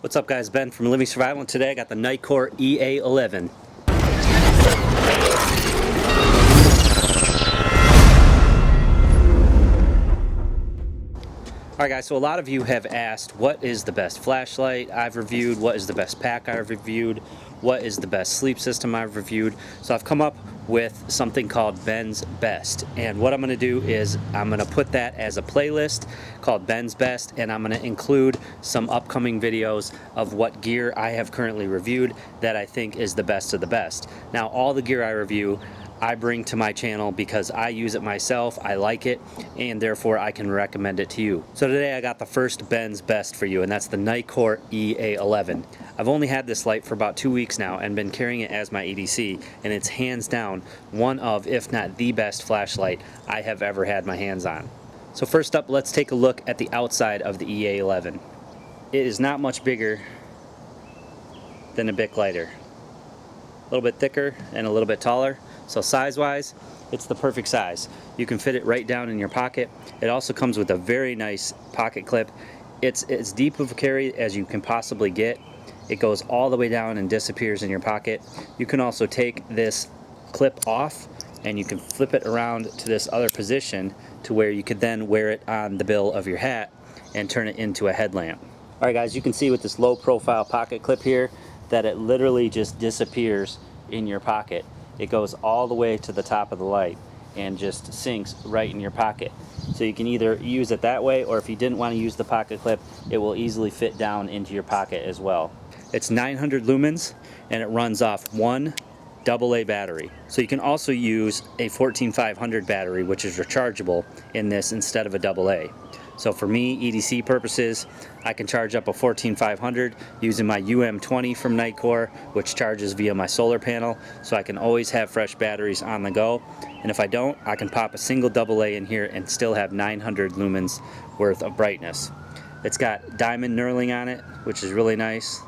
What's up guys, Ben from Living Survival, and today I got the Nitecore EA11. Alright guys, so a lot of you have asked what is the best flashlight I've reviewed, what is the best pack I've reviewed, what is the best sleep system I've reviewed. So I've come up with something called Ben's Best, and what I'm going to do is I'm going to put that as a playlist called Ben's Best, and I'm going to include some upcoming videos of what gear I have currently reviewed that I think is the best of the best. Now all the gear I review I bring to my channel because I use it myself, I like it, and therefore I can recommend it to you. So today I got the first Ben's Best for you, and that's the Nitecore EA11. I've only had this light for about 2 weeks now and been carrying it as my EDC, and it's hands down one of, if not the best flashlight I have ever had my hands on. So first up, let's take a look at the outside of the EA11. It is not much bigger than a Bic lighter. A little bit thicker and a little bit taller. So size-wise, it's the perfect size. You can fit it right down in your pocket. It also comes with a very nice pocket clip. It's as deep of a carry as you can possibly get. It goes all the way down and disappears in your pocket. You can also take this clip off and you can flip it around to this other position to where you could then wear it on the bill of your hat and turn it into a headlamp. Alright guys, you can see with this low profile pocket clip here that it literally just disappears in your pocket. It goes all the way to the top of the light and just sinks right in your pocket. So you can either use it that way, or if you didn't want to use the pocket clip, it will easily fit down into your pocket as well. It's 900 lumens and it runs off one AA battery. So you can also use a 14500 battery, which is rechargeable in this instead of a AA. So for me, EDC purposes, I can charge up a 14500 using my UM20 from Nitecore, which charges via my solar panel, so I can always have fresh batteries on the go. And if I don't, I can pop a single AA in here and still have 900 lumens worth of brightness. It's got diamond knurling on it, which is really nice.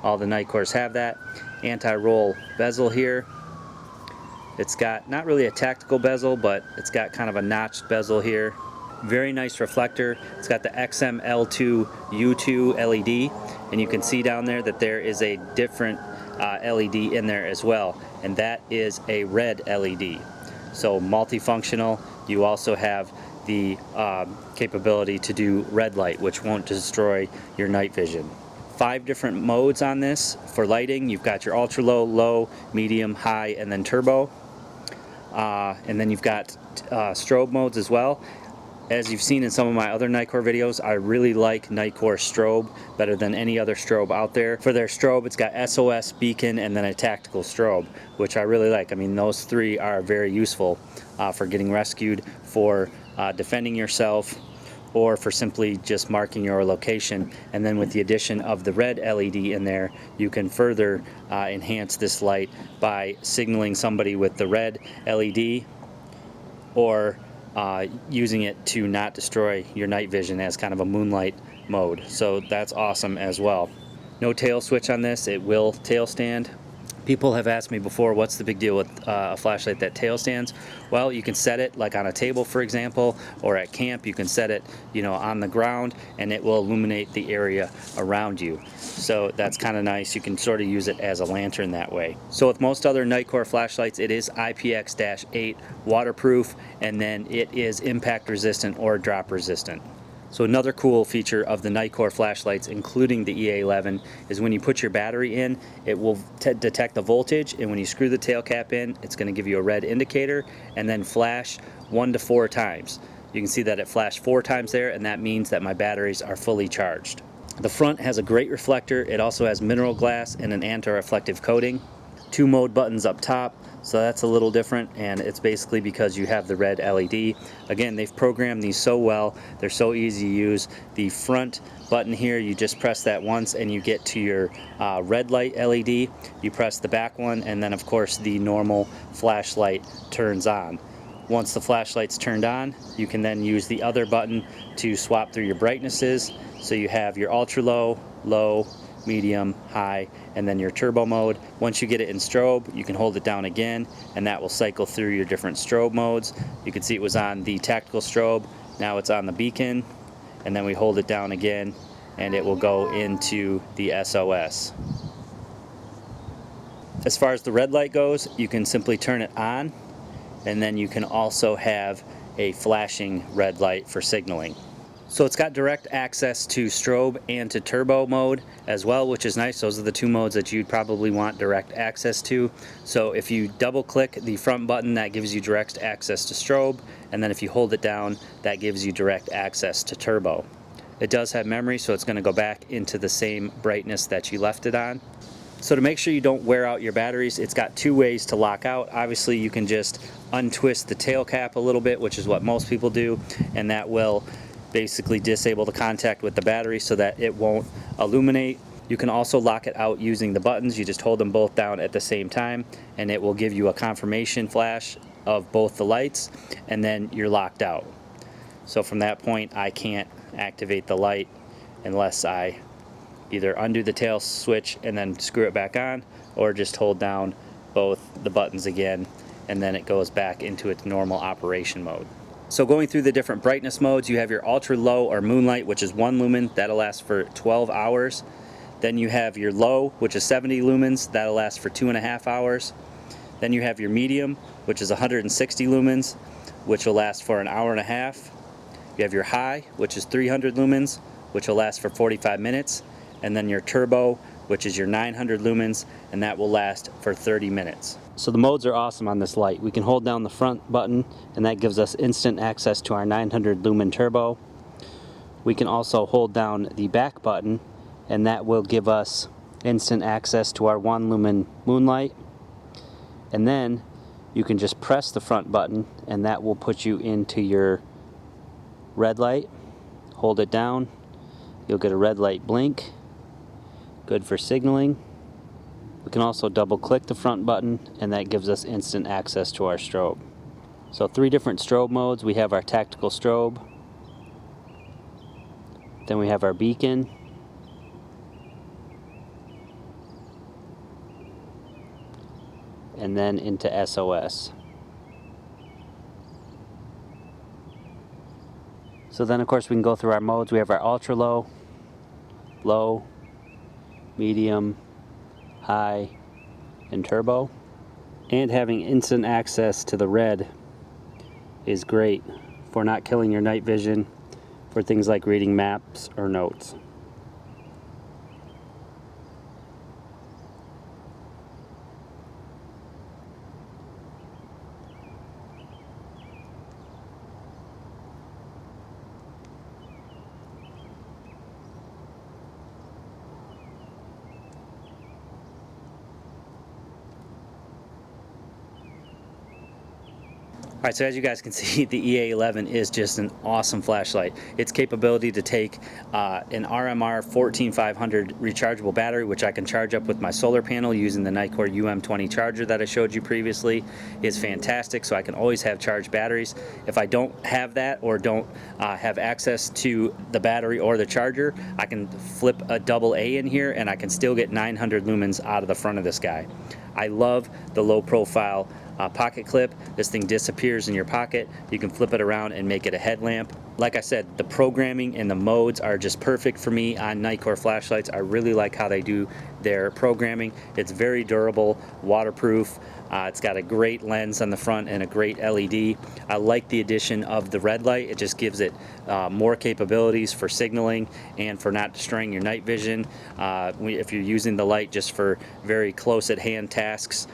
All the Nitekores have that. Anti-roll bezel here. It's got not really a tactical bezel, but it's got kind of a notched bezel here. Very nice reflector. It's got the XML2 U2 LED, and you can see down there that there is a different LED in there as well, and that is a red LED. So multifunctional. You also have the capability to do red light, which won't destroy your night vision. 5 different modes on this for lighting. You've got your ultra low, low, medium, high, and then turbo. And then you've got strobe modes as well. As you've seen in some of my other Nitecore videos, I really like Nitecore strobe better than any other strobe out there. For their strobe, it's got SOS, beacon, and then a tactical strobe, which I really like. I mean, those 3 are very useful for getting rescued, for defending yourself, or for simply just marking your location. And then with the addition of the red LED in there, you can further enhance this light by signaling somebody with the red LED, or using it to not destroy your night vision as kind of a moonlight mode. So that's awesome as well. No tail switch on this. It will tail stand. People have asked me before, what's the big deal with a flashlight that tail stands? Well, you can set it like on a table, for example, or at camp. You can set it, you know, on the ground, and it will illuminate the area around you. So that's kind of nice. You can sort of use it as a lantern that way. So with most other Nitecore flashlights, it is IPX-8 waterproof, and then it is impact resistant or drop resistant. So another cool feature of the Nitecore flashlights, including the EA11, is when you put your battery in, it will detect the voltage, and when you screw the tail cap in, it's going to give you a red indicator and then flash 1 to 4 times. You can see that it flashed 4 times there, and that means that my batteries are fully charged. The front has a great reflector. It also has mineral glass and an anti-reflective coating. 2 mode buttons up top, so that's a little different, and it's basically because you have the red LED. Again, they've programmed these so well, they're so easy to use. The front button here, you just press that once and you get to your red light LED. You press the back one, and then of course the normal flashlight turns on. Once the flashlight's turned on, you can then use the other button to swap through your brightnesses. So you have your ultra low, low, medium, high, and then your turbo mode. Once you get it in strobe, you can hold it down again, and that will cycle through your different strobe modes. You can see it was on the tactical strobe, now it's on the beacon, and then we hold it down again, and it will go into the SOS. As far as the red light goes, you can simply turn it on, and then you can also have a flashing red light for signaling. So it's got direct access to strobe and to turbo mode as well, which is nice. Those are the two modes that you'd probably want direct access to. So if you double click the front button, that gives you direct access to strobe, and then if you hold it down, that gives you direct access to turbo. It does have memory, so it's going to go back into the same brightness that you left it on. So to make sure you don't wear out your batteries, it's got two ways to lock out. Obviously you can just untwist the tail cap a little bit, which is what most people do, and that will basically disable the contact with the battery so that it won't illuminate. You can also lock it out using the buttons. You just hold them both down at the same time, and it will give you a confirmation flash of both the lights, and then you're locked out. So from that point, I can't activate the light unless I either undo the tail switch and then screw it back on, or just hold down both the buttons again, and then it goes back into its normal operation mode. So going through the different brightness modes, you have your ultra low or moonlight, which is 1 lumen, that'll last for 12 hours. Then you have your low, which is 70 lumens, that'll last for 2.5 hours. Then you have your medium, which is 160 lumens, which will last for 1.5 hours. You have your high, which is 300 lumens, which will last for 45 minutes. And then your turbo, which is your 900 lumens, and that will last for 30 minutes. So the modes are awesome on this light. We can hold down the front button, and that gives us instant access to our 900 lumen turbo. We can also hold down the back button, and that will give us instant access to our 1 lumen moonlight. And then you can just press the front button, and that will put you into your red light. Hold it down, you'll get a red light blink. Good for signaling. We can also double click the front button, and that gives us instant access to our strobe. So 3 different strobe modes. We have our tactical strobe, then we have our beacon, and then into SOS. So then of course we can go through our modes. We have our ultra low, low, medium, high, and turbo. And having instant access to the red is great for not killing your night vision for things like reading maps or notes. Alright, so as you guys can see, the EA11 is just an awesome flashlight. Its capability to take an RMR 14500 rechargeable battery, which I can charge up with my solar panel using the Nitecore UM20 charger that I showed you previously, is fantastic. So I can always have charged batteries. If I don't have that or don't have access to the battery or the charger, I can flip a AA in here and I can still get 900 lumens out of the front of this guy. I love the low profile pocket clip. This thing disappears in your pocket. You can flip it around and make it a headlamp. Like I said, the programming and the modes are just perfect for me on Nitecore flashlights. I really like how they do their programming. It's very durable, waterproof. It's got a great lens on the front and a great LED. I like the addition of the red light. It just gives it more capabilities for signaling and for not destroying your night vision. If you're using the light just for very close at hand tasks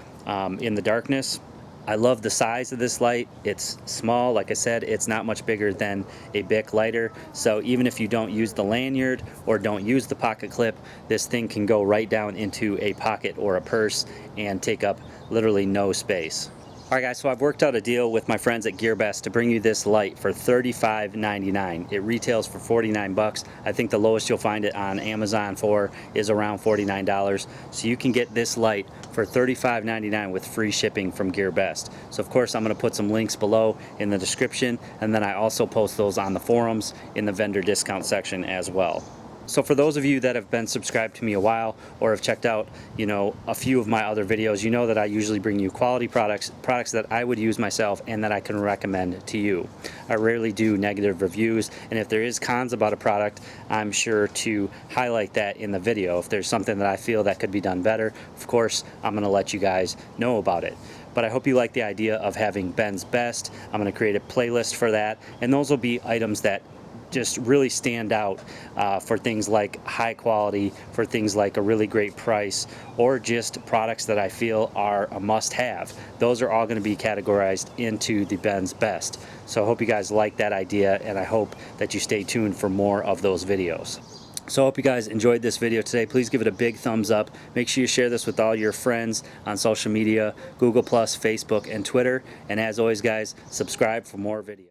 in the darkness. I love the size of this light. It's small, like I said, it's not much bigger than a Bic lighter. So even if you don't use the lanyard or don't use the pocket clip, this thing can go right down into a pocket or a purse and take up literally no space. Alright guys, so I've worked out a deal with my friends at GearBest to bring you this light for $35.99. It retails for $49. I think the lowest you'll find it on Amazon for is around $49. So you can get this light for $35.99 with free shipping from GearBest. So of course I'm going to put some links below in the description, and then I also post those on the forums in the vendor discount section as well. So for those of you that have been subscribed to me a while or have checked out, a few of my other videos, you know that I usually bring you quality products that I would use myself and that I can recommend to you. I rarely do negative reviews, and if there is cons about a product, I'm sure to highlight that in the video. If there's something that I feel that could be done better, of course, I'm going to let you guys know about it. But I hope you like the idea of having Ben's Best. I'm going to create a playlist for that, and those will be items that just really stand out for things like high quality, for things like a really great price, or just products that I feel are a must-have. Those are all going to be categorized into the Ben's Best. So I hope you guys like that idea, and I hope that you stay tuned for more of those videos. So I hope you guys enjoyed this video today. Please give it a big thumbs up. Make sure you share this with all your friends on social media, Google+, Facebook, and Twitter. And as always, guys, subscribe for more videos.